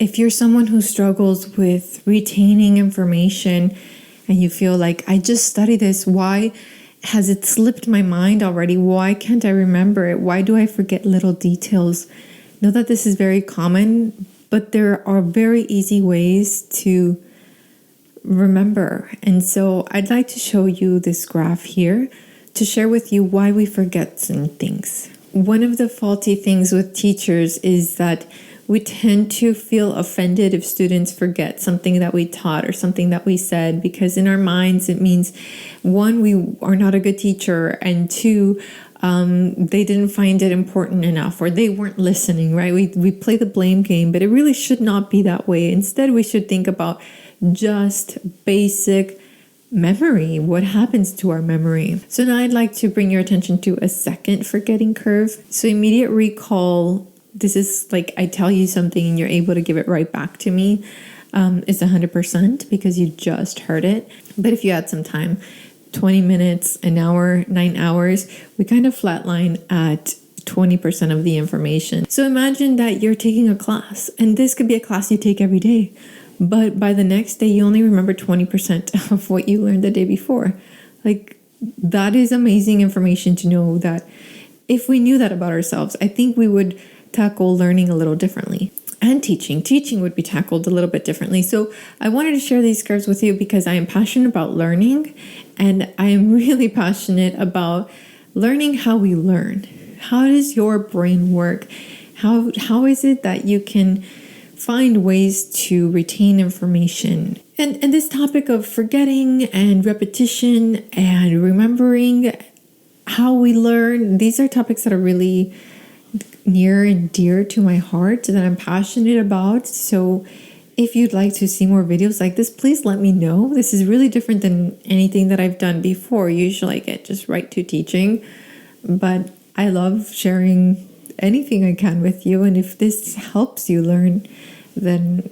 If you're someone who struggles with retaining information and you feel like, I just studied this, why has it slipped my mind already? Why can't I remember it? Why do I forget little details? Know that this is very common, but there are very easy ways to remember. And so I'd like to show you this graph here to share with you why we forget certain things. One of the faulty things with teachers is that we tend to feel offended if students forget something that we taught or something that we said, because in our minds it means, one, we are not a good teacher, and two, they didn't find it important enough, or they weren't listening, right? We play the blame game, but it really should not be that way. Instead, we should think about just basic memory. What happens to our memory? So now I'd like to bring your attention to a second forgetting curve. So immediate recall, this is like I tell you something and you're able to give it right back to me, is 100% because you just heard it. But if you had some time, 20 minutes, an hour, 9 hours, we kind of flatline at 20% of the information. So imagine that you're taking a class, and this could be a class you take every day, but by the next day, you only remember 20% of what you learned the day before. Like, that is amazing information to know. That if we knew that about ourselves, I think we would tackle learning a little differently. And teaching would be tackled a little bit differently. So I wanted to share these curves with you because I am passionate about learning, and I am really passionate about learning how we learn. How does your brain work? How is it that you can find ways to retain information? And this topic of forgetting and repetition and remembering how we learn, these are topics that are really near and dear to my heart, that I'm passionate about. So if you'd like to see more videos like this, please let me know. This is really different than anything that I've done before. Usually I get just right to teaching, but I love sharing anything I can with you. And if this helps you learn, then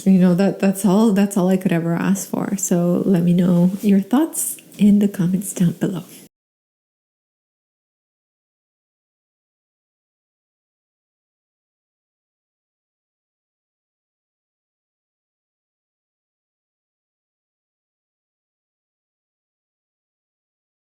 that's all I could ever ask for. So let me know your thoughts in the comments down below.